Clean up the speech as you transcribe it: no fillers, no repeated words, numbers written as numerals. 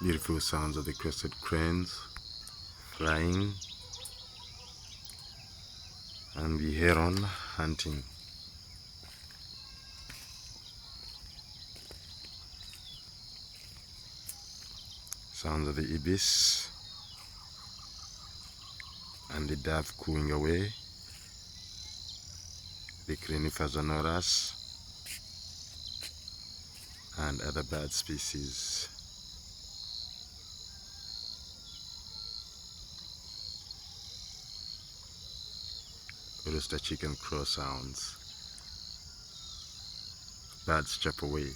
Beautiful sounds of the crested cranes flying and the heron hunting. Sounds of the ibis and the dove cooing away, the Crinifer sonoras and other bird species. Rooster chicken crow sounds. Birds chirp away.